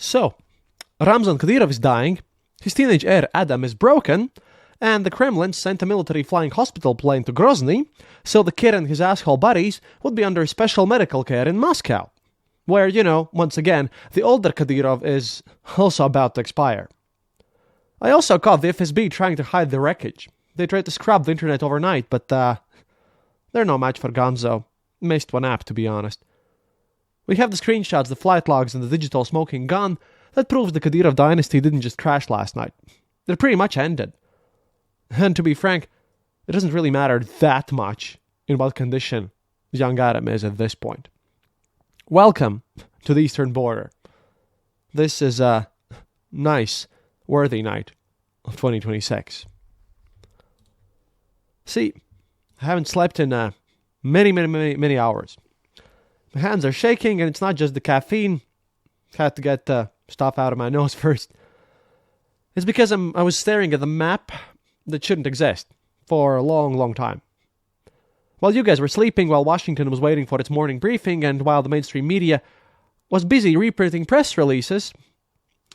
So, Ramzan Kadyrov is dying, his teenage heir Adam is broken, and the Kremlin sent a military flying hospital plane to Grozny, so the kid and his asshole buddies would be under special medical care in Moscow, where, once again, the older Kadyrov is also about to expire. I also caught the FSB trying to hide the wreckage. They tried to scrub the internet overnight, but they're no match for Gonzo. Missed one app, to be honest. We have the screenshots, the flight logs, and the digital smoking gun that proves the Kadyrov dynasty didn't just crash last night. It pretty much ended. And to be frank, it doesn't really matter that much in what condition young Adam is at this point. Welcome to the eastern border. This is a nice, worthy night of 2026. See, I haven't slept in many hours. My hands are shaking, and it's not just the caffeine. Had to get stuff out of my nose first. It's because I was staring at the map that shouldn't exist for a long time. While you guys were sleeping, while Washington was waiting for its morning briefing, and while the mainstream media was busy reprinting press releases,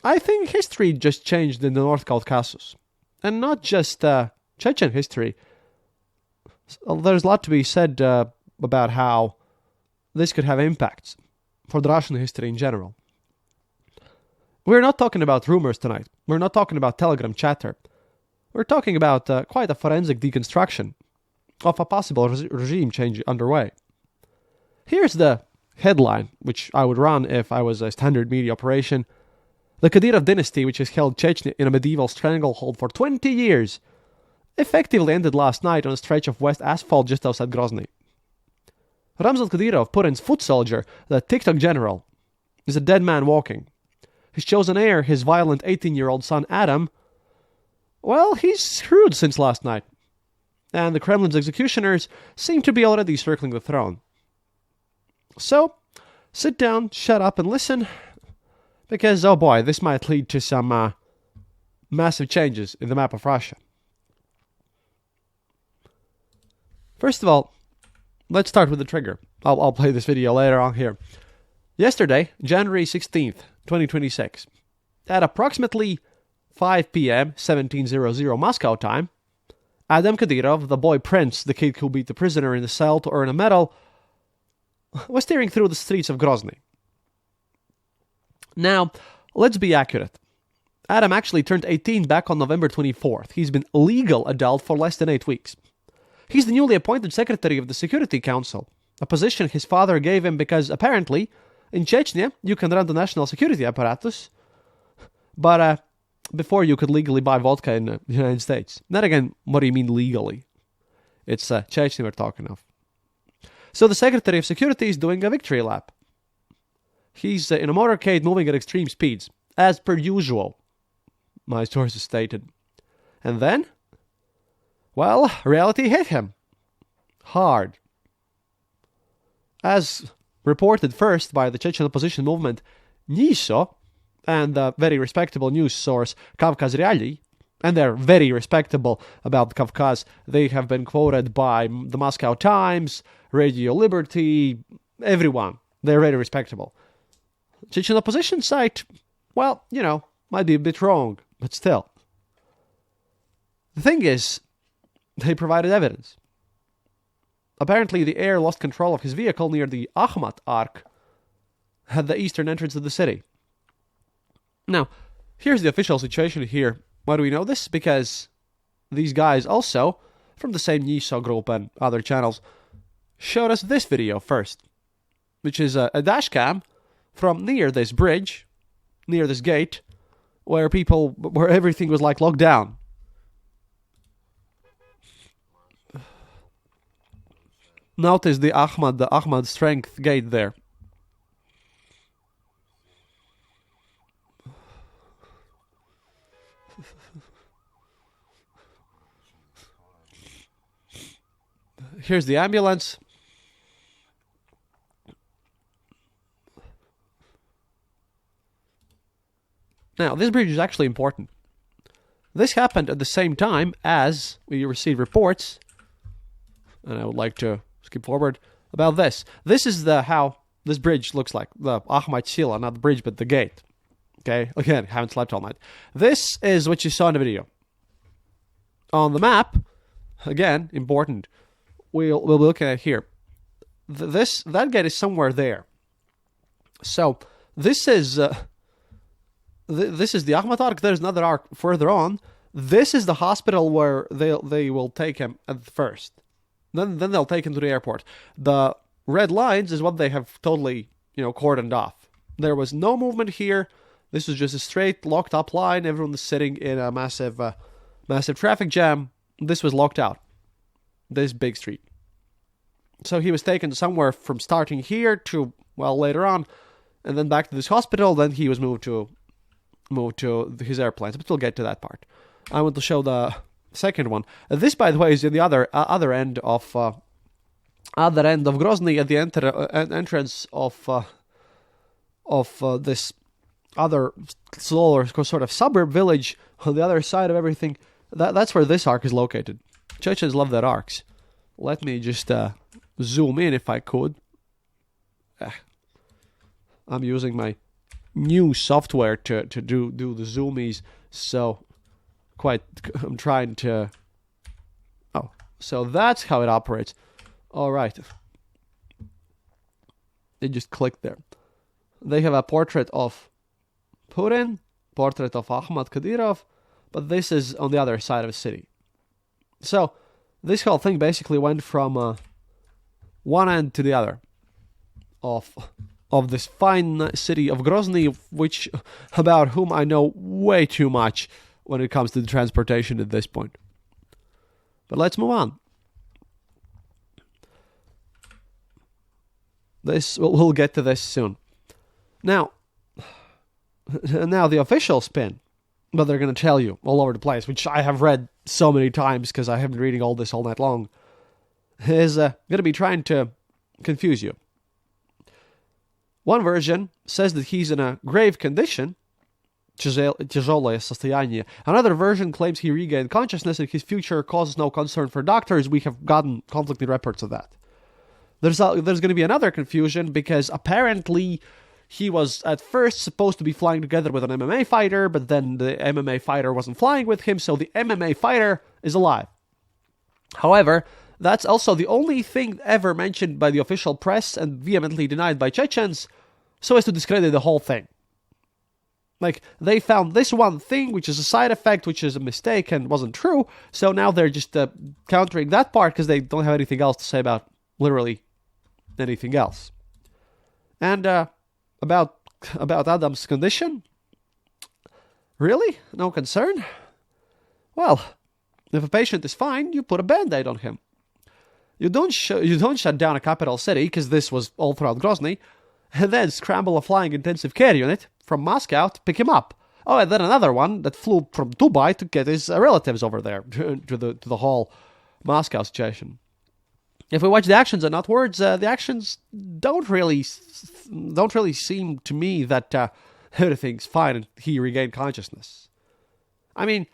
I think history just changed in the North Caucasus. And not just Chechen history. There's a lot to be said about how this could have impacts for the Russian history in general. We're not talking about rumors tonight. We're not talking about Telegram chatter. We're talking about quite a forensic deconstruction of a possible regime change underway. Here's the headline, which I would run if I was a standard media operation. The Kadyrov dynasty, which has held Chechnya in a medieval stranglehold for 20 years, effectively ended last night on a stretch of west asphalt just outside Grozny. Ramzan Kadyrov, Putin's foot soldier, the TikTok general, is a dead man walking. His chosen heir, his violent 18-year-old son Adam, well, he's screwed since last night. And the Kremlin's executioners seem to be already circling the throne. So, sit down, shut up, and listen, because, oh boy, this might lead to some massive changes in the map of Russia. First of all, let's start with the trigger. I'll play this video later on here. Yesterday, January 16th, 2026, at approximately 5 p.m., 1700 Moscow time, Adam Kadyrov, the boy prince, the kid who beat the prisoner in the cell to earn a medal, was steering through the streets of Grozny. Now, let's be accurate. Adam actually turned 18 back on November 24th. He's been a legal adult for less than 8 weeks. He's the newly appointed secretary of the Security Council, a position his father gave him because, apparently, in Chechnya, you can run the national security apparatus, but before you could legally buy vodka in the United States. Then again, what do you mean legally? It's Chechnya we're talking of. So the Secretary of Security is doing a victory lap. He's in a motorcade moving at extreme speeds, as per usual, my sources stated. And then, well, reality hit him. Hard. As reported first by the Chechen opposition movement NISO and the very respectable news source Kavkaz Reali, and they're very respectable about Kavkaz. They have been quoted by the Moscow Times, Radio Liberty, everyone. They're very respectable. Chechen opposition site, well, might be a bit wrong, but still. The thing is, they provided evidence. Apparently, the heir lost control of his vehicle near the Akhmat Arc at the eastern entrance of the city. Now, here's the official situation here. Why do we know this? Because these guys also, from the same NISO group and other channels, showed us this video first, which is a dashcam from near this bridge, near this gate, where everything was like locked down. Notice the Ahmad strength gate there. Here's the ambulance. Now, this bridge is actually important. This happened at the same time as we received reports, and I would like to skip forward, about this. This is how this bridge looks like. The Ahmad Sila, not the bridge, but the gate. Okay, again, haven't slept all night. This is what you saw in the video. On the map, again, important, we'll be looking at here. That gate is somewhere there. So, this is the Akhmat arc. There's another arc further on. This is the hospital where they will take him at first. Then they'll take him to the airport. The red lines is what they have totally, cordoned off. There was no movement here. This was just a straight, locked up line. Everyone was sitting in a massive traffic jam. This was locked out. This big street. So he was taken somewhere from starting here to, later on, and then back to this hospital. Then he was moved to his airplanes. But we'll get to that part. I want to show the second one. This, by the way, is in the other end of Grozny, at the entrance of this other smaller sort of suburb village on the other side of everything. That's where this arc is located. Chechens love their arcs. Let me just zoom in if I could. I'm using my new software to do the zoomies, so I'm trying to... Oh, so that's how it operates. All right. It just clicked there. They have a portrait of Putin, portrait of Ahmad Kadyrov, but this is on the other side of the city. So, this whole thing basically went from one end to the other of this fine city of Grozny, about whom I know way too much when it comes to the transportation at this point. But let's move on. We'll get to this soon. Now the official spin, but they're going to tell you all over the place, which I have read so many times because I have been reading all this all night long, is going to be trying to confuse you. One version says that he's in a grave condition, тяжелое состояние. Another version claims he regained consciousness and his future causes no concern for doctors. We have gotten conflicting reports of that. There's going to be another confusion because apparently he was at first supposed to be flying together with an MMA fighter, but then the MMA fighter wasn't flying with him, so the MMA fighter is alive. However, that's also the only thing ever mentioned by the official press and vehemently denied by Chechens, so as to discredit the whole thing. Like, they found this one thing, which is a side effect, which is a mistake and wasn't true, so now they're just countering that part because they don't have anything else to say about literally anything else. And about Adam's condition? Really? No concern? Well, if a patient is fine, you put a band-aid on him. You don't shut down a capital city, because this was all throughout Grozny, and then scramble a flying intensive care unit from Moscow to pick him up. Oh, and then another one that flew from Dubai to get his relatives over there to the whole Moscow situation. If we watch the actions and not words, the actions don't really seem to me that everything's fine and he regained consciousness. I mean,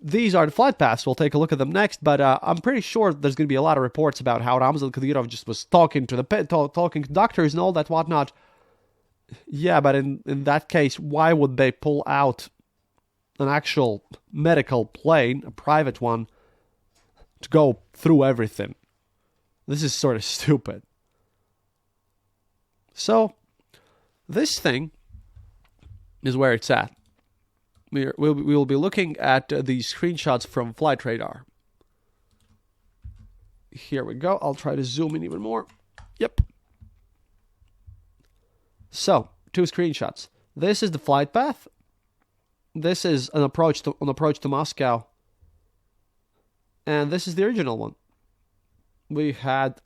these are the flight paths. We'll take a look at them next, but I'm pretty sure there's going to be a lot of reports about how Ramzan Kadyrov just was talking to talking to doctors and all that whatnot. Yeah, but in that case, why would they pull out an actual medical plane, a private one, to go through everything? This is sort of stupid. So, this thing is where it's at. We will be looking at these screenshots from flight radar. Here we go. I'll try to zoom in even more. Yep. So, 2 screenshots. This is the flight path. This is an approach to Moscow. And this is the original one. We had...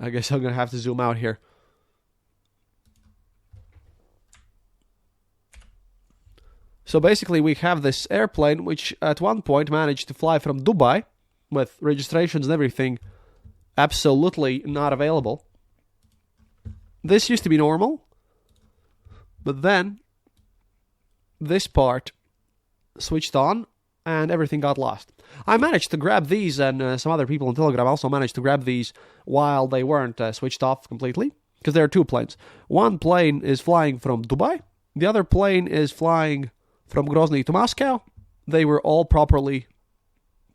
I guess I'm going to have to zoom out here. So basically we have this airplane which at one point managed to fly from Dubai with registrations and everything absolutely not available. This used to be normal, but then this part switched on and everything got lost. I managed to grab these, and some other people on Telegram also managed to grab these while they weren't switched off completely. because there are two planes. One plane is flying from Dubai. The other plane is flying from Grozny to Moscow. They were all properly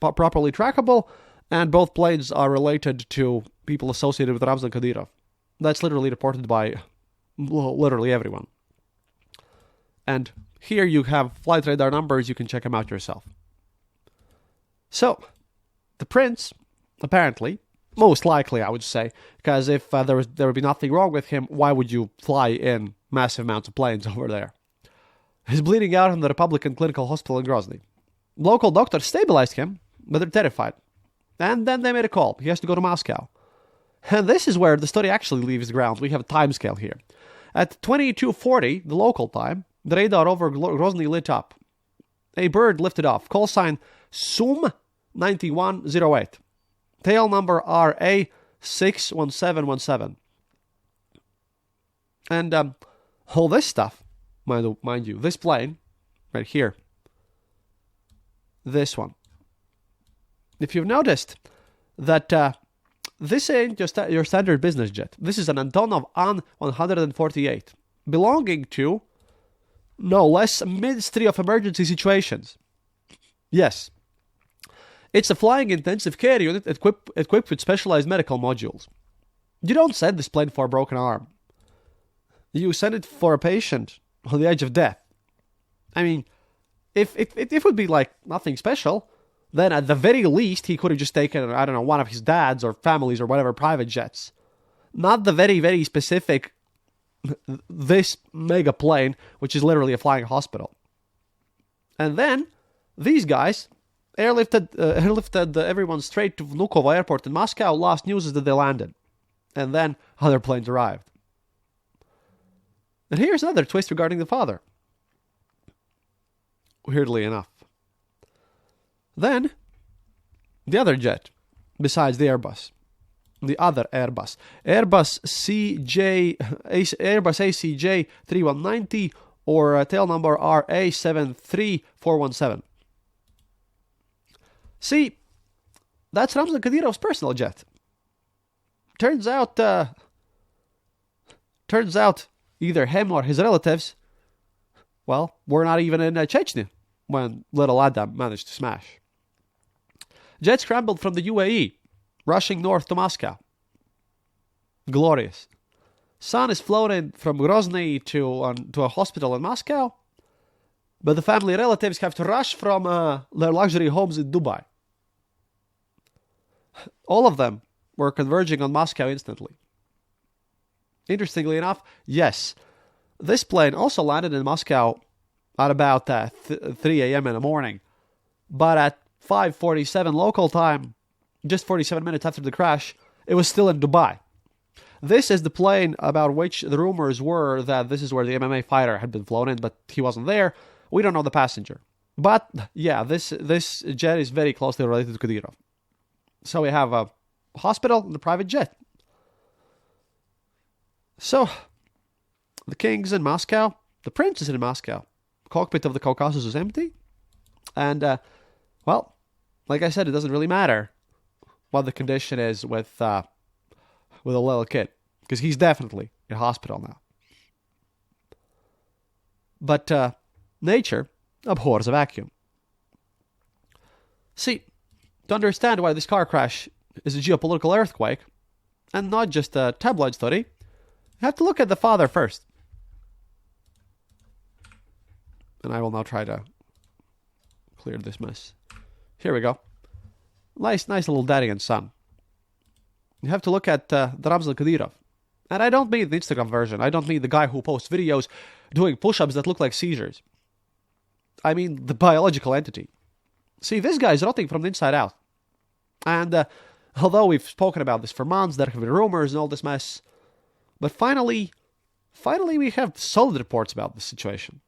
trackable, and both planes are related to people associated with Ramzan Kadyrov. That's literally reported by literally everyone. And here you have flight radar numbers. You can check them out yourself. So, the prince, apparently, most likely I would say, because if there would be nothing wrong with him, why would you fly in massive amounts of planes over there? He's bleeding out in the Republican Clinical Hospital in Grozny. Local doctors stabilized him, but they're terrified. And then they made a call. He has to go to Moscow. And this is where the story actually leaves ground. We have a time scale here. At 22:40, the local time, the radar over Grozny lit up. A bird lifted off. Call sign SUM 9108. Tail number RA 61717. And all this stuff, mind you, this plane, right here, this one. If you've noticed that this ain't your standard business jet. This is an Antonov An-148, belonging to, no less, Ministry of Emergency Situations. Yes. It's a flying intensive care unit equipped with specialized medical modules. You don't send this plane for a broken arm. You send it for a patient on the edge of death. I mean, if it would be like nothing special, then at the very least he could have just taken, I don't know, one of his dad's or family's or whatever private jets. Not the very, very specific, this mega plane, which is literally a flying hospital. And then these guys airlifted everyone straight to Vnukovo Airport in Moscow. Last news is that they landed. And then other planes arrived. And here's another twist regarding the father. Weirdly enough. Then, the other jet, besides the Airbus, the other Airbus, Airbus ACJ 3190 or tail number RA 73417. See, that's Ramzan Kadyrov's personal jet. Turns out either him or his relatives, well, were not even in Chechnya when little Adam managed to smash. Jet scrambled from the UAE, rushing north to Moscow. Glorious. Son is flown in from Grozny to a hospital in Moscow, but the family relatives have to rush from their luxury homes in Dubai. All of them were converging on Moscow instantly. Interestingly enough, yes, this plane also landed in Moscow at about 3 a.m. in the morning, but at 5:47 local time, just 47 minutes after the crash, it was still in Dubai. This is the plane about which the rumors were that this is where the MMA fighter had been flown in, but he wasn't there. We don't know the passenger. But, yeah, this jet is very closely related to Kadyrov. So we have a hospital and a private jet. So, the king's in Moscow. The prince is in Moscow. The cockpit of the Caucasus is empty. And, well, like I said, it doesn't really matter what the condition is with a little kid, because he's definitely in hospital now. But nature abhors a vacuum. See, to understand why this car crash is a geopolitical earthquake, and not just a tabloid story, you have to look at the father first. And I will now try to clear this mess. Here we go. Nice little daddy and son. You have to look at the Ramzan Kadyrov. And I don't mean the Instagram version. I don't mean the guy who posts videos doing push-ups that look like seizures. I mean the biological entity. See, this guy is rotting from the inside out. And although we've spoken about this for months, there have been rumors and all this mess, but finally we have solid reports about this situation.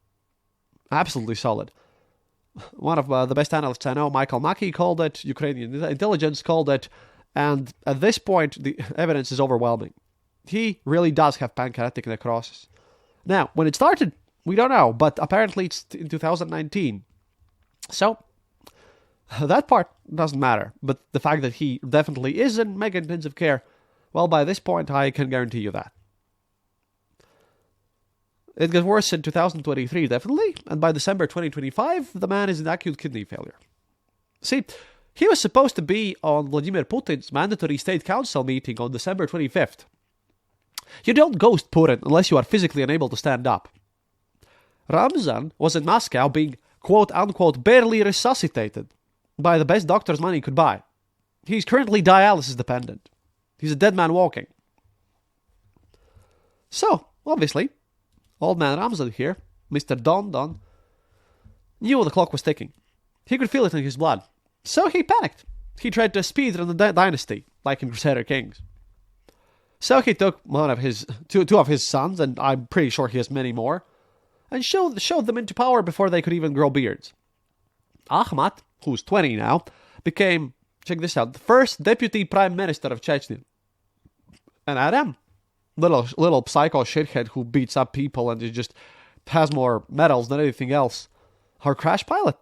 Absolutely solid. One of the best analysts I know, Michael Maki, called it, Ukrainian intelligence called it, and at this point, the evidence is overwhelming. He really does have pancreatic necrosis. Now, when it started, we don't know, but apparently it's in 2019. So, that part doesn't matter, but the fact that he definitely is in mega intensive care, well, by this point, I can guarantee you that. It got worse in 2023, definitely, and by December 2025, the man is in acute kidney failure. See, he was supposed to be on Vladimir Putin's mandatory state council meeting on December 25th. You don't ghost Putin unless you are physically unable to stand up. Ramzan was in Moscow being quote-unquote barely resuscitated by the best doctor's money could buy. He's currently dialysis dependent. He's a dead man walking. So, obviously, old man Ramzan here, Mr. Don, knew the clock was ticking. He could feel it in his blood. So he panicked. He tried to speedrun the dynasty, like in Crusader Kings. So he took two of his sons, and I'm pretty sure he has many more, and showed them into power before they could even grow beards. Ahmad, who's 20 now, became, check this out, the first deputy prime minister of Chechnya. And Adam, little psycho shithead who beats up people and just has more medals than anything else, her crash pilot.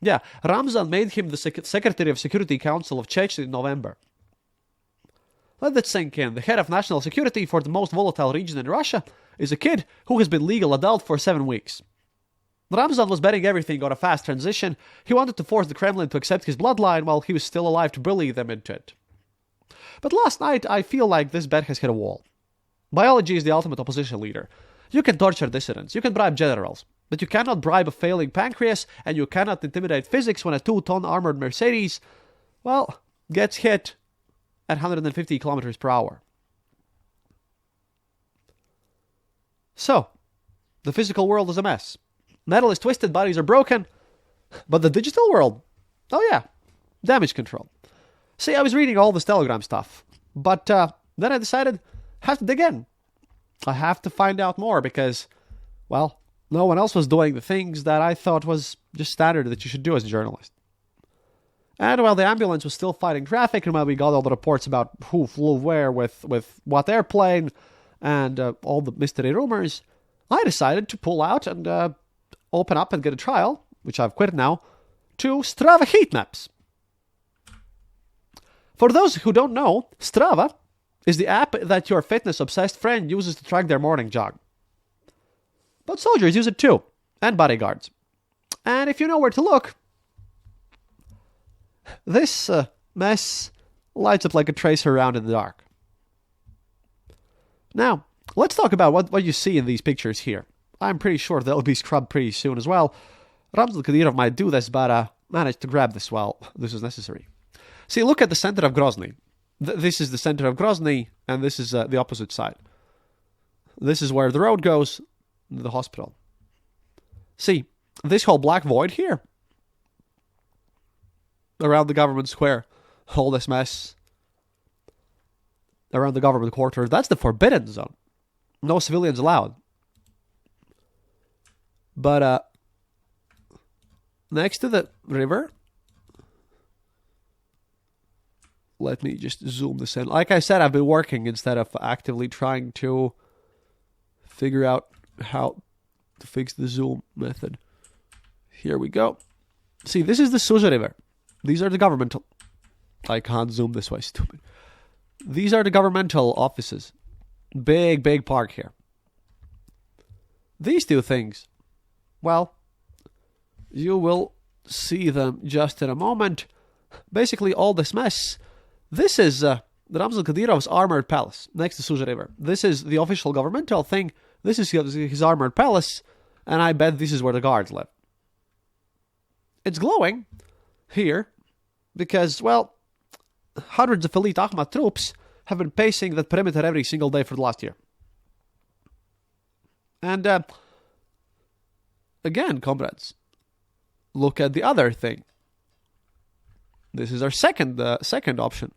Yeah, Ramzan made him the Secretary of Security Council of Chechnya in November. Let that sink in. The head of national security for the most volatile region in Russia is a kid who has been legal adult for 7 weeks. Ramzan was betting everything on a fast transition. He wanted to force the Kremlin to accept his bloodline while he was still alive to bully them into it. But last night, I feel like this bet has hit a wall. Biology is the ultimate opposition leader. You can torture dissidents, you can bribe generals, but you cannot bribe a failing pancreas, and you cannot intimidate physics when a 2-ton armored Mercedes, well, gets hit at 150 kilometers per hour. So, the physical world is a mess. Metal is twisted, bodies are broken, but the digital world, oh yeah, damage control. See, I was reading all this Telegram stuff, but then I decided I have to dig in. I have to find out more because, well, no one else was doing the things that I thought was just standard that you should do as a journalist. And while the ambulance was still fighting traffic, and while we got all the reports about who flew where with what airplane, and all the mystery rumors, I decided to pull out and open up and get a trial, which I've quit now, to Strava heatmaps. For those who don't know, Strava is the app that your fitness-obsessed friend uses to track their morning jog. But soldiers use it too, and bodyguards. And if you know where to look, this mess lights up like a tracer around in the dark. Now, let's talk about what you see in these pictures here. I'm pretty sure they'll be scrubbed pretty soon as well. Ramzan Kadyrov might do this, but managed to grab this while this is necessary. See, look at the center of Grozny. This is the center of Grozny, and this is the opposite side. This is where the road goes, the hospital. See, this whole black void here, around the government square, all this mess, around the government quarters, that's the forbidden zone. No civilians allowed. But next to the river, let me just zoom this in. Like I said, I've been working instead of actively trying to figure out how to fix the zoom method. Here we go. See, this is the Suza River. These are the governmental... I can't zoom this way, stupid. These are the governmental offices. Big park here. These two things, well, you will see them just in a moment. Basically, all this mess. This is Ramzan Kadyrov's armored palace next to Suza River. This is the official governmental thing. This is his armored palace, and I bet this is where the guards live. It's glowing here because, well, hundreds of elite Ahmad troops have been pacing that perimeter every single day for the last year. And, again, comrades, look at the other thing. This is our second option,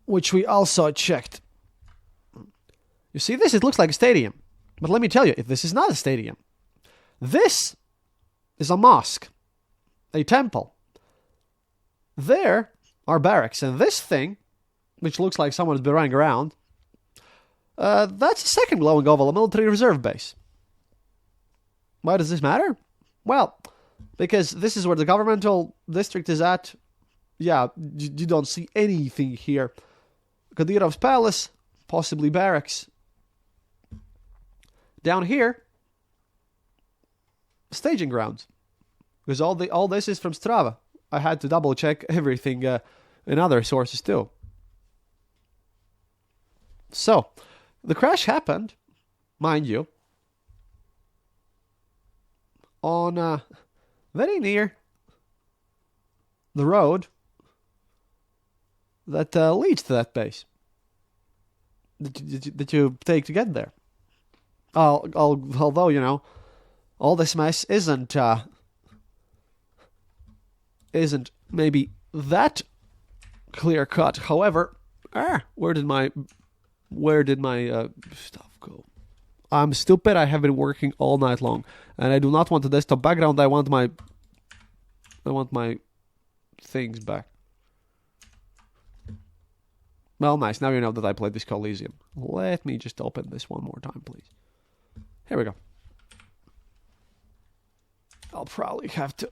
which we also checked. You see this? It looks like a stadium. But let me tell you, if this is not a stadium, this is a mosque, a temple. There are barracks. And this thing, which looks like someone's been running around, that's a second glowing oval, a military reserve base. Why does this matter? Well, because this is where the governmental district is at. Yeah, you don't see anything here. Kadyrov's palace, possibly barracks. Down here, staging grounds. Because all this is from Strava. I had to double check everything in other sources too. So, the crash happened, mind you, on very near the road that leads to that base that you take to get there. Although, you know, all this mess isn't maybe that clear cut. However, where did my stuff go? I'm stupid. I have been working all night long, and I do not want the desktop background. I want my things back. Well, nice. Now you know that I played this Coliseum. Let me just open this one more time, please. Here we go. I'll probably have to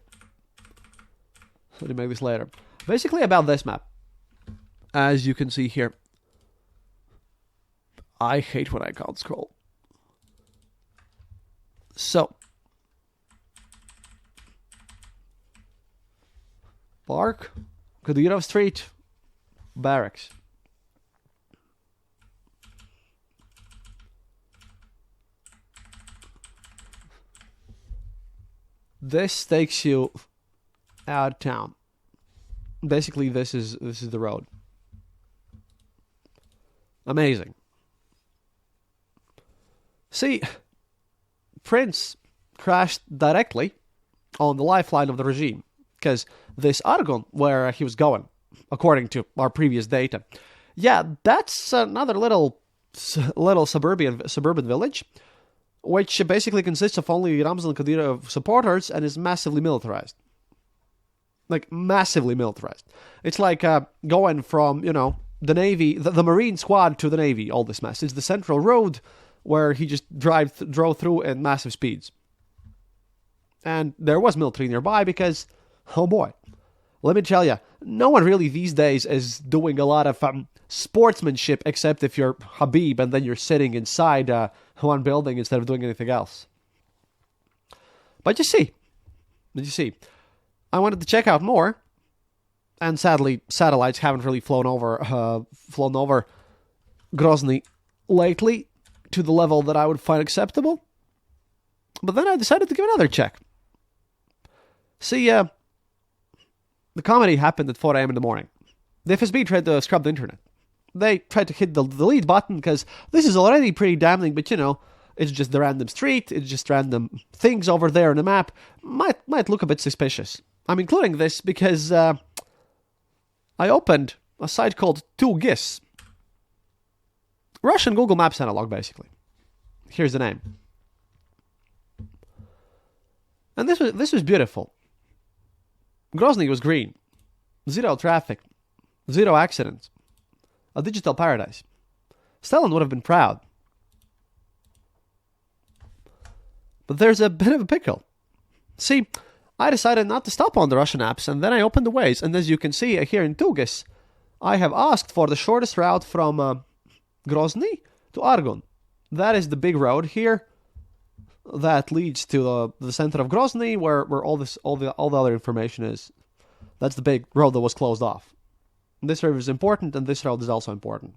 make this later. Basically about this map. As you can see here. I hate when I can't scroll. So. Park. Kadyrov Street. Barracks. This takes you out of town. Basically, this is the road. Amazing. See, Prince crashed directly on the lifeline of the regime, because this Argon, where he was going, according to our previous data, yeah, that's another little suburban village, which basically consists of only Ramzan Kadyrov supporters and is massively militarized. Like, massively militarized. It's like going from, you know, the Navy, the Marine squad to the Navy, all this mess. It's the central road where he just drove through at massive speeds. And there was military nearby because, oh boy, let me tell you, no one really these days is doing a lot of sportsmanship, except if you're Habib and then you're sitting inside one building instead of doing anything else. But you see, I wanted to check out more, and sadly, satellites haven't really flown over Grozny lately to the level that I would find acceptable. But then I decided to give another check. See, the comedy happened at 4 a.m. in the morning. The FSB tried to scrub the internet. They tried to hit the delete button because this is already pretty damning, but you know, it's just the random street, it's just random things over there on the map. Might look a bit suspicious. I'm including this because I opened a site called 2GIS. Russian Google Maps analog, basically. Here's the name. And this was beautiful. Grozny was green. Zero traffic. Zero accidents. A digital paradise. Stalin would have been proud. But there's a bit of a pickle. See, I decided not to stop on the Russian apps, and then I opened the Waze, and as you can see here in 2GIS, I have asked for the shortest route from Grozny to Argon. That is the big road here that leads to the center of Grozny, where all the other information is. That's the big road that was closed off. This road is important, and this road is also important.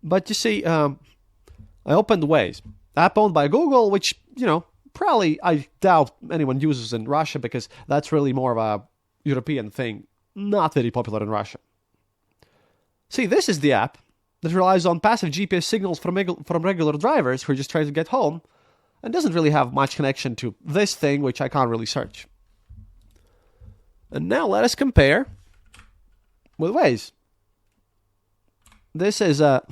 But you see, I opened Waze, app owned by Google, which, you know, probably I doubt anyone uses in Russia because that's really more of a European thing, not very popular in Russia. See, this is the app that relies on passive GPS signals from regular drivers who are just trying to get home and doesn't really have much connection to this thing, which I can't really search. And now let us compare with Waze. This is a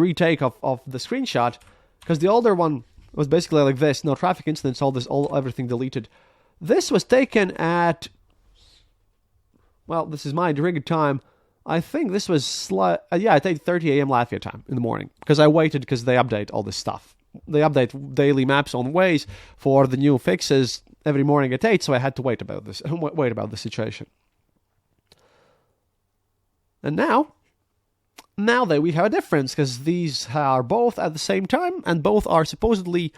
retake of the screenshot, because the older one was basically like this: no traffic incidents, everything deleted. This was taken at, well, this is my rig time. I think this was at 8:30 a.m. Latvia time in the morning, because I waited because they update all this stuff. They update daily maps on Waze for the new fixes every morning at 8, so I had to wait about the situation. And now, Now that we have a difference, because these are both at the same time, and both are supposedly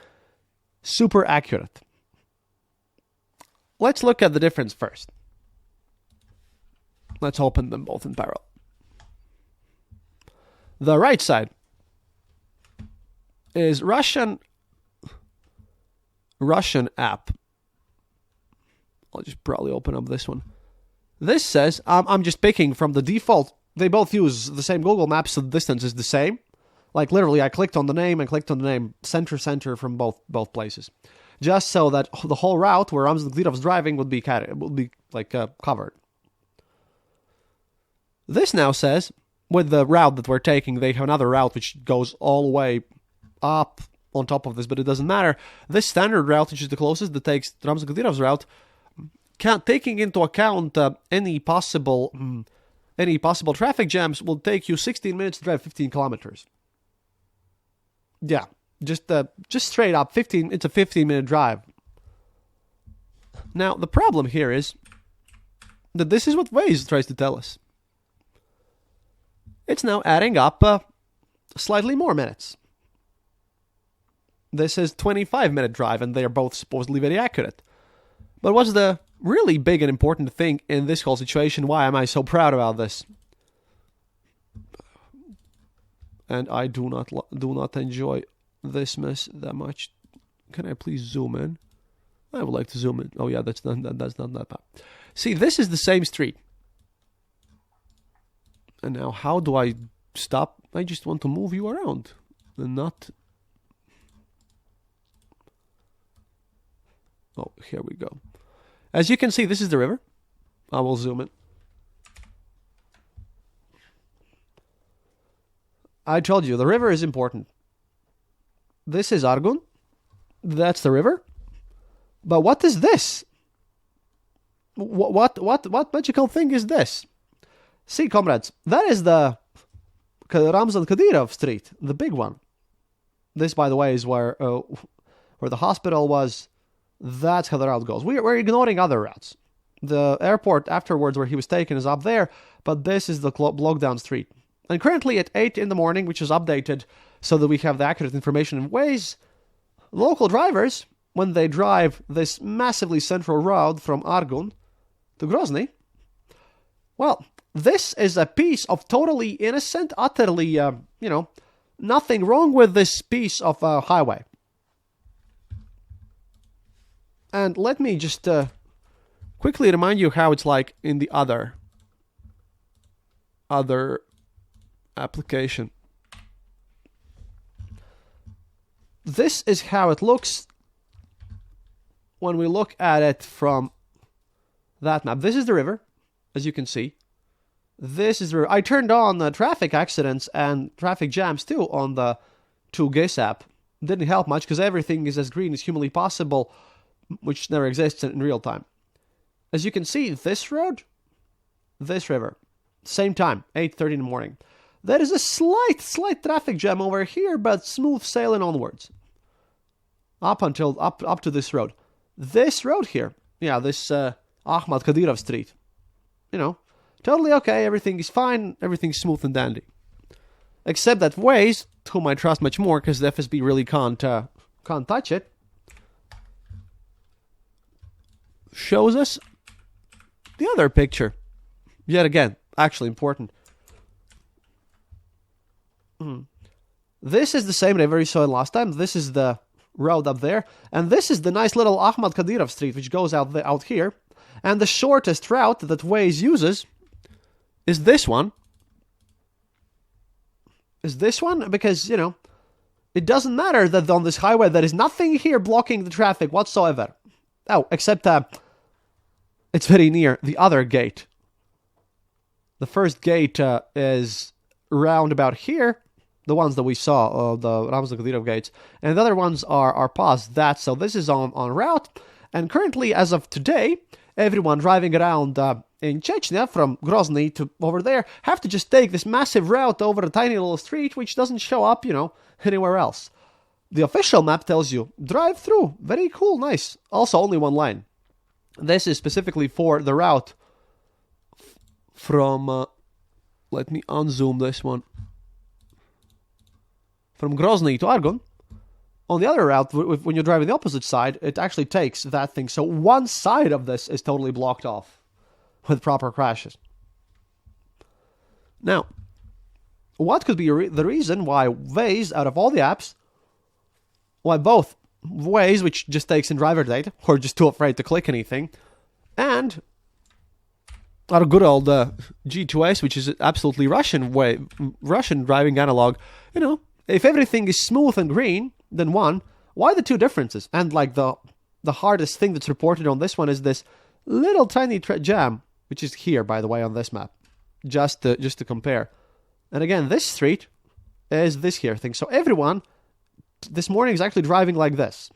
super accurate. Let's look at the difference first. Let's open them both in parallel. The right side is Russian app. I'll just probably open up this one. This says, I'm just picking from the default. They both use the same Google Maps, so the distance is the same. Like literally, I clicked on the name and clicked on the name, center from both places, just so that the whole route where Ramzan Kadyrov's driving would be covered. This now says, with the route that we're taking, they have another route which goes all the way up on top of this, but it doesn't matter. This standard route, which is the closest, that takes Ramzan Kadyrov's route, taking into account any possible traffic jams, will take you 16 minutes to drive 15 kilometers. Yeah, just straight up 15. It's a 15-minute drive. Now the problem here is that this is what Waze tries to tell us. It's now adding up slightly more minutes. This is 25-minute drive, and they are both supposedly very accurate. But what's the really big and important thing in this whole situation? Why am I so proud about this? And I do not enjoy this mess that much. Can I please zoom in? I would like to zoom in. Oh yeah, that's not that bad. See, this is the same street. And now how do I stop? I just want to move you around and not... Oh, here we go. As you can see, this is the river. I will zoom in. I told you, the river is important. This is Argun. That's the river. But what is this? What magical thing is this? See, comrades, that is the Ramzan Kadyrov street, the big one. This, by the way, is where the hospital was. That's how the route goes. We're ignoring other routes. The airport afterwards where he was taken is up there, but this is the blocked down street. And currently at 8 in the morning, which is updated so that we have the accurate information in Waze, local drivers, when they drive this massively central road from Argun to Grozny, well, this is a piece of totally innocent, utterly, nothing wrong with this piece of highway. And let me just quickly remind you how it's like in the other application. This is how it looks when we look at it from that map. This is the river, as you can see. This is the river. I turned on the traffic accidents and traffic jams too on the 2GIS app. Didn't help much because everything is as green as humanly possible, which never exists in real time. As you can see, this road, this river, same time, 8:30 in the morning. There is a slight traffic jam over here, but smooth sailing onwards. Up to this road. This road here, yeah, this Ahmad Kadyrov street. Totally okay, everything is fine, everything's smooth and dandy. Except that Waze, whom I trust much more, because the FSB really can't touch it, shows us the other picture. Yet again, actually important. This is the same river you saw last time. This is the road up there. And this is the nice little Ahmad Kadyrov street, which goes out here. And the shortest route that Waze uses is this one. Because, it doesn't matter that on this highway there is nothing here blocking the traffic whatsoever. Oh, except it's very near the other gate. The first gate is round about here. The ones that we saw, the Ramzan Kadyrov gates. And the other ones are past that. So this is on route. And currently, as of today, everyone driving around in Chechnya from Grozny to over there have to just take this massive route over a tiny little street which doesn't show up, anywhere else. The official map tells you, drive through. Very cool, nice. Also, only one line. This is specifically for the route from... let me unzoom this one. from Grozny to Argon. On the other route, when you're driving the opposite side, it actually takes that thing. So one side of this is totally blocked off with proper crashes. Now, what could be the reason why Waze, out of all the apps, why both Waze, which just takes in driver data, or just too afraid to click anything, and our good old G2S, which is absolutely Russian driving analog, if everything is smooth and green, then why the two differences? And like the hardest thing that's reported on this one is this little tiny jam, which is here, by the way, on this map, just to compare. And again, this street is this here thing. So everyone this morning is actually driving like this.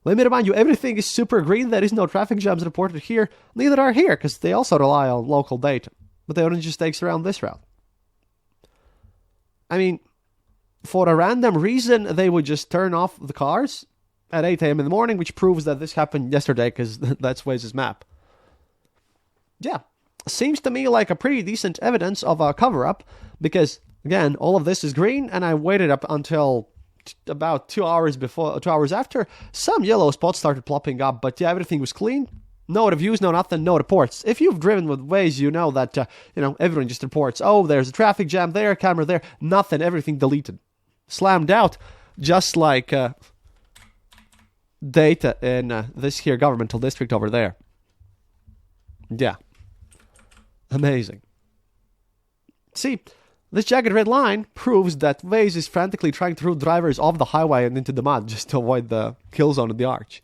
Let me remind you, everything is super green. There is no traffic jams reported here. Neither are here, because they also rely on local data. But the orange just takes around this route. I mean, for a random reason, they would just turn off the cars at 8 a.m. in the morning, which proves that this happened yesterday, because that's Waze's map. Yeah, seems to me like a pretty decent evidence of a cover-up, because, again, all of this is green, and I waited up until about 2 hours after, some yellow spots started plopping up, but yeah, everything was clean. No reviews, no nothing, no reports. If you've driven with Waze, you know that, everyone just reports, oh, there's a traffic jam there, camera there, nothing, everything deleted. Slammed out, just like data in this here governmental district over there. Yeah. Amazing. See, this jagged red line proves that Waze is frantically trying to route drivers off the highway and into the mud just to avoid the kill zone of the arch.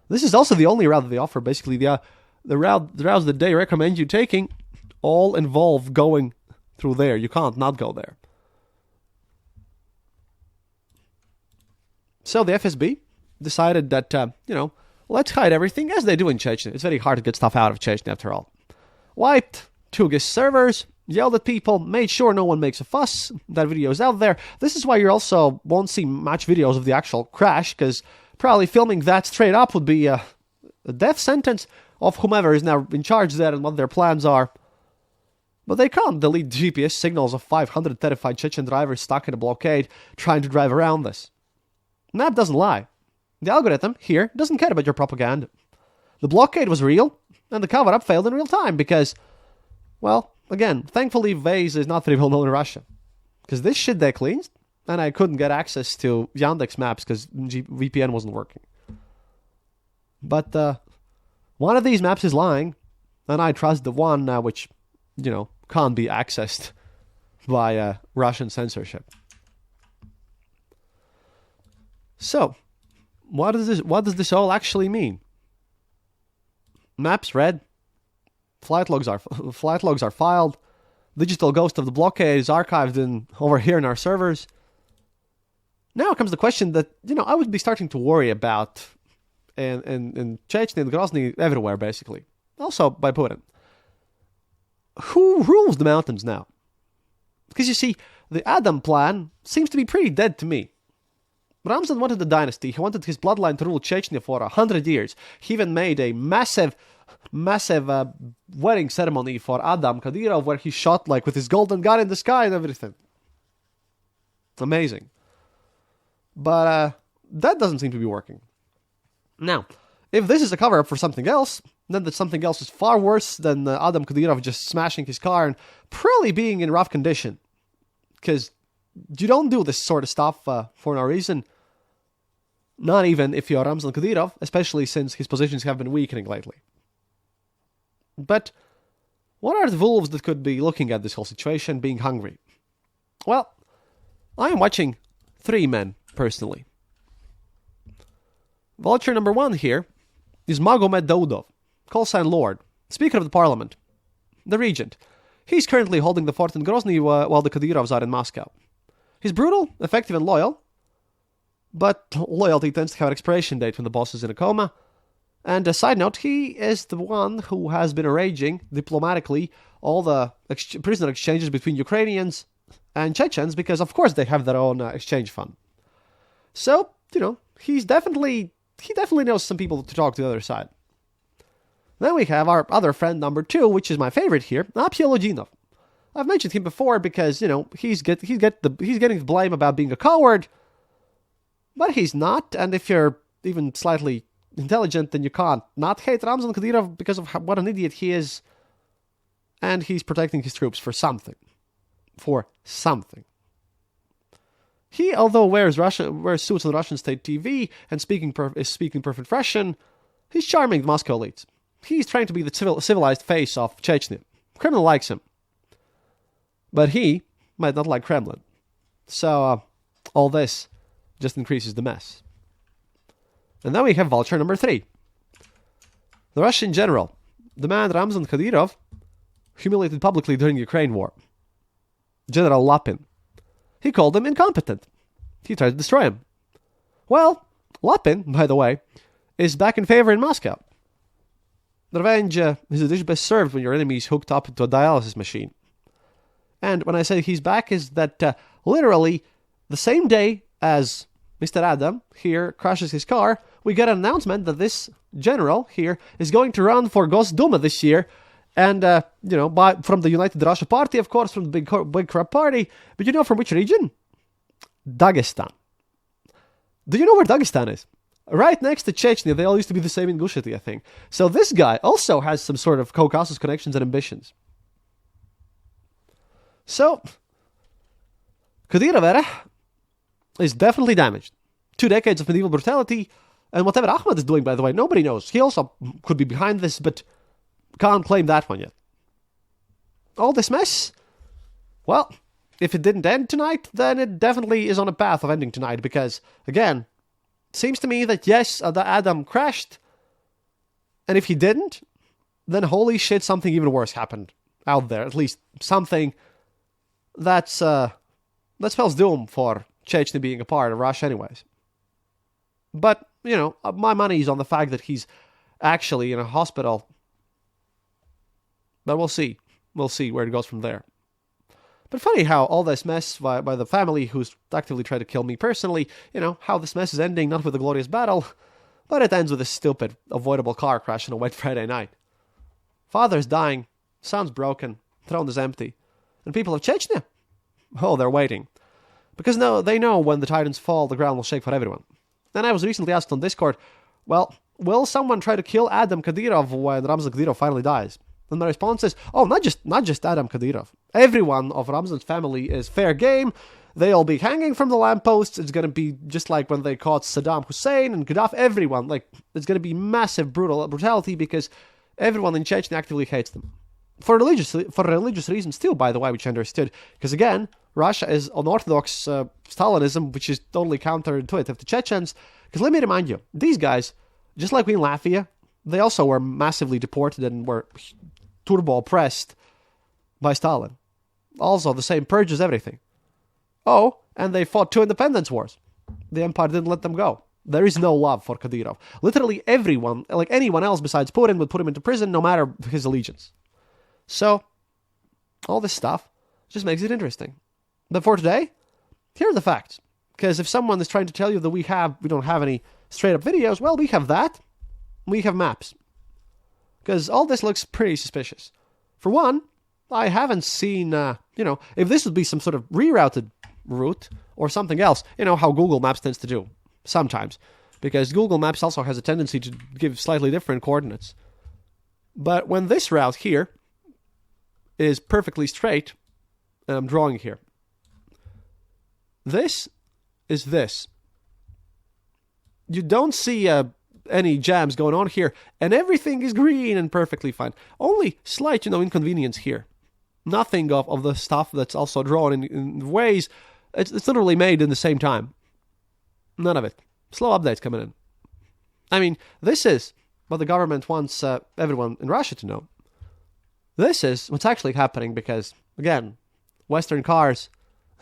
This is also the only route that they offer. Basically, the routes that they recommend you taking all involve going through there. You can't not go there. So the FSB decided that, let's hide everything, as they do in Chechnya. It's very hard to get stuff out of Chechnya, after all. Wiped 2 GIS servers, yelled at people, made sure no one makes a fuss. That video is out there. This is why you also won't see much videos of the actual crash, because probably filming that straight up would be a death sentence of whomever is now in charge there and what their plans are. But they can't delete GPS signals of 500 terrified Chechen drivers stuck in a blockade trying to drive around this. Map doesn't lie. The algorithm here doesn't care about your propaganda. The blockade was real, and the cover-up failed in real time because, well, again, thankfully Waze is not very well known in Russia. Because this shit they cleansed, and I couldn't get access to Yandex Maps because VPN wasn't working. But one of these maps is lying, and I trust the one which, can't be accessed by Russian censorship. So, what does this all actually mean? Maps read, flight logs are filed, digital ghost of the blockade is archived over here in our servers. Now comes the question that I would be starting to worry about in Chechnya and Grozny, everywhere basically. Also by Putin. Who rules the mountains now? Because you see, the Adam plan seems to be pretty dead to me. Ramzan wanted a dynasty. He wanted his bloodline to rule Chechnya for 100 years. He even made a massive wedding ceremony for Adam Kadyrov where he shot with his golden gun in the sky and everything. Amazing. But that doesn't seem to be working. Now, if this is a cover-up for something else, then that something else is far worse than Adam Kadyrov just smashing his car and probably being in rough condition. Because you don't do this sort of stuff for no reason. Not even if you're Ramzan Kadyrov, especially since his positions have been weakening lately. But what are the wolves that could be looking at this whole situation being hungry? Well, I am watching 3 men, personally. Vulture number 1 here is Magomed Daudov, call sign Lord, Speaker of the Parliament, the Regent. He's currently holding the fort in Grozny while the Kadyrovs are in Moscow. He's brutal, effective, and loyal, but loyalty tends to have an expiration date when the boss is in a coma. And a side note, he is the one who has been arranging diplomatically all the prisoner exchanges between Ukrainians and Chechens, because of course they have their own exchange fund. So, he definitely knows some people to talk to the other side. Then we have our other friend number 2, which is my favorite here, Apyelodinov. I've mentioned him before because, he's getting the blame about being a coward, but he's not. And if you're even slightly intelligent, then you can't not hate Ramzan Kadyrov because of what an idiot he is. And he's protecting his troops for something. He, although wears suits on Russian state TV and is speaking perfect Russian, he's charming the Moscow elites. He's trying to be the civilized face of Chechnya. Kremlin likes him. But he might not like Kremlin. So, all this just increases the mess. And then we have vulture number 3. The Russian general, the man Ramzan Kadyrov, humiliated publicly during the Ukraine war. General Lapin. He called him incompetent. He tried to destroy him. Well, Lapin, by the way, is back in favor in Moscow. Revenge is a dish best served when your enemy is hooked up to a dialysis machine. And when I say he's back, is that literally the same day as Mr. Adam here crashes his car, we get an announcement that this general here is going to run for Gosduma this year. And, from the United Russia Party, of course, from the big corrupt party. But from which region? Dagestan. Do you know where Dagestan is? Right next to Chechnya. They all used to be the same Ingushetia, I think. So this guy also has some sort of Caucasus connections and ambitions. So, Kadyrov era is definitely damaged. 2 decades of medieval brutality. And whatever Ahmed is doing, by the way, nobody knows. He also could be behind this, but can't claim that one yet. All this mess, well, if it didn't end tonight, then it definitely is on a path of ending tonight, because, again, it seems to me that yes, Adam crashed, and if he didn't, then holy shit, something even worse happened out there. At least something that spells doom for Chechnya being a part of Russia anyways. But, my money is on the fact that he's actually in a hospital. But we'll see. We'll see where it goes from there. But funny how all this mess by the family who's actively tried to kill me personally, how this mess is ending not with a glorious battle, but it ends with a stupid, avoidable car crash on a wet Friday night. Father's dying, son's broken, throne is empty. And people of Chechnya? Oh, they're waiting. Because they know when the titans fall, the ground will shake for everyone. And I was recently asked on Discord, well, will someone try to kill Adam Kadyrov when Ramzan Kadyrov finally dies? And my response is, not just Adam Kadyrov. Everyone of Ramzan's family is fair game. They'll be hanging from the lampposts. It's going to be just like when they caught Saddam Hussein and Gaddafi. Everyone, it's going to be massive brutality because everyone in Chechnya actively hates them. For religious reasons too, by the way, which I understood. Because again, Russia is unorthodox Stalinism, which is totally counterintuitive to Chechens. Because let me remind you, these guys, just like we in Latvia, they also were massively deported and were turbo oppressed by Stalin. Also, the same purges, everything. Oh, and they fought 2 independence wars. The empire didn't let them go. There is no love for Kadyrov. Literally everyone, like anyone else besides Putin, would put him into prison no matter his allegiance. So, all this stuff just makes it interesting. But for today, here are the facts. Because if someone is trying to tell you that we don't have any straight up videos, well, we have that. We have maps. Because all this looks pretty suspicious. For one, I haven't seen, if this would be some sort of rerouted route or something else, how Google Maps tends to do sometimes. Because Google Maps also has a tendency to give slightly different coordinates. But when this route here is perfectly straight, and I'm drawing here, this is this. You don't see any jams going on here, and everything is green and perfectly fine. Only slight, inconvenience here. Nothing of the stuff that's also drawn in ways. It's literally made in the same time. None of it. Slow updates coming in. I mean, this is what the government wants everyone in Russia to know. This is what's actually happening because, again, Western cars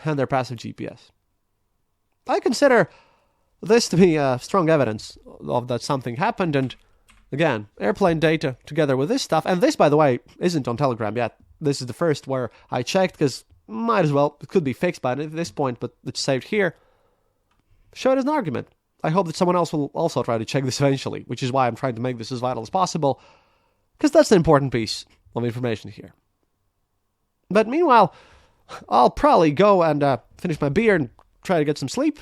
and their passive GPS. I consider this to be strong evidence of that something happened, and again, airplane data together with this stuff, and this, by the way, isn't on Telegram yet. This is the first where I checked, because might as well, it could be fixed by this point, but it's saved here. Show it as an argument. I hope that someone else will also try to check this eventually, which is why I'm trying to make this as vital as possible, because that's an important piece of information here. But meanwhile, I'll probably go and finish my beer and try to get some sleep.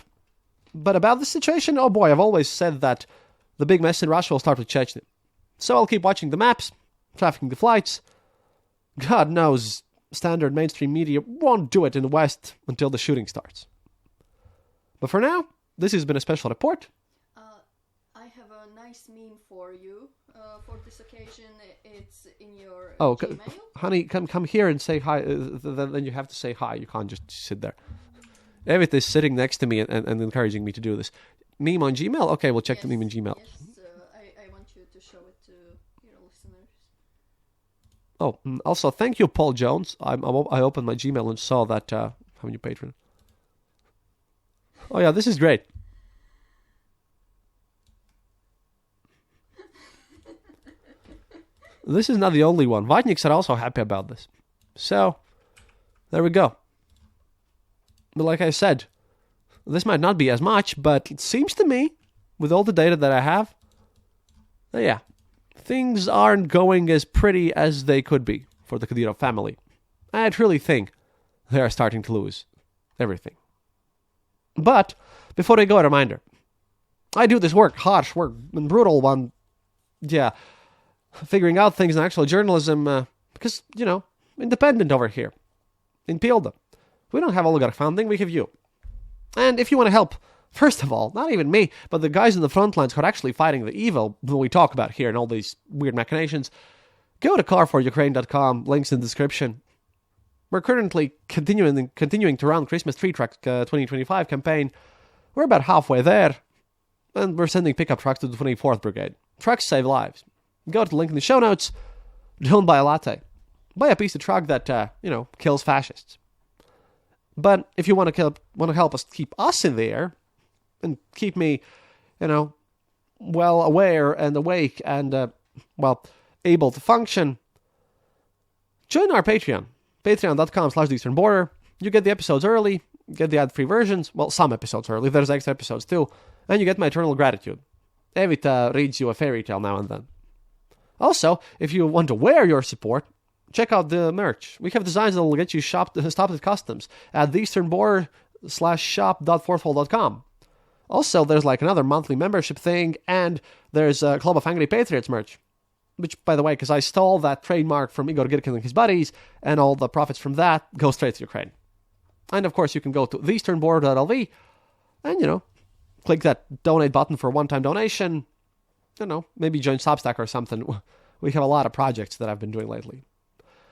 But about this situation, oh boy, I've always said that the big mess in Russia will start with Chechnya. So I'll keep watching the maps, trafficking the flights. God knows, standard mainstream media won't do it in the West until the shooting starts. But for now, this has been a special report. I have a nice meme for you for this occasion. It's in your Gmail. Honey, come here and say hi. Then you have to say hi. You can't just sit there. Evit is sitting next to me and encouraging me to do this. Meme on Gmail? Okay, we'll check the meme on Gmail. Yes, I want you to show it to your listeners. Oh, also, thank you, Paul Jones. I opened my Gmail and saw that I'm a new patron. Oh yeah, this is great. This is not the only one. Vatniks are also happy about this. So, there we go. But like I said, this might not be as much, but it seems to me, with all the data that I have, that yeah, things aren't going as pretty as they could be for the Kadyrov family. I truly think they are starting to lose everything. But, before I go, a reminder. I do this work, harsh work, and brutal one, yeah, figuring out things in actual journalism, because, independent over here, in Pilda. We don't have oligarch funding, we have you. And if you want to help, first of all, not even me, but the guys in the front lines who are actually fighting the evil that we talk about here and all these weird machinations, go to carforukraine.com, links in the description. We're currently continuing to run Christmas Tree Truck 2025 campaign. We're about halfway there, and we're sending pickup trucks to the 24th Brigade. Trucks save lives. Go to the link in the show notes. Don't buy a latte. Buy a piece of truck that, kills fascists. But if you want to help us keep us in the air and keep me, well aware and awake and, able to function, join our Patreon. Patreon.com/the Eastern Border. You get the episodes early, get the ad-free versions. Well, some episodes early. There's extra episodes too. And you get my eternal gratitude. Evita reads you a fairy tale now and then. Also, if you want to wear your support, check out the merch. We have designs that will get you stopped at customs at theeasternborder/shop.forthful.com. Also, there's another monthly membership thing, and there's a Club of Angry Patriots merch. Which, by the way, because I stole that trademark from Igor Girkin and his buddies, and all the profits from that go straight to Ukraine. And, of course, you can go to theeasternborder.lv and, click that donate button for a one-time donation. Maybe join Substack or something. We have a lot of projects that I've been doing lately.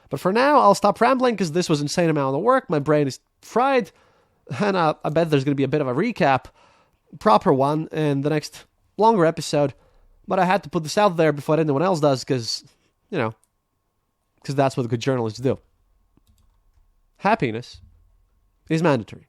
But for now, I'll stop rambling because this was an insane amount of work. My brain is fried. And I bet there's going to be a bit of a recap, proper one, in the next longer episode. But I had to put this out there before anyone else does because, because that's what good journalists do. Happiness is mandatory.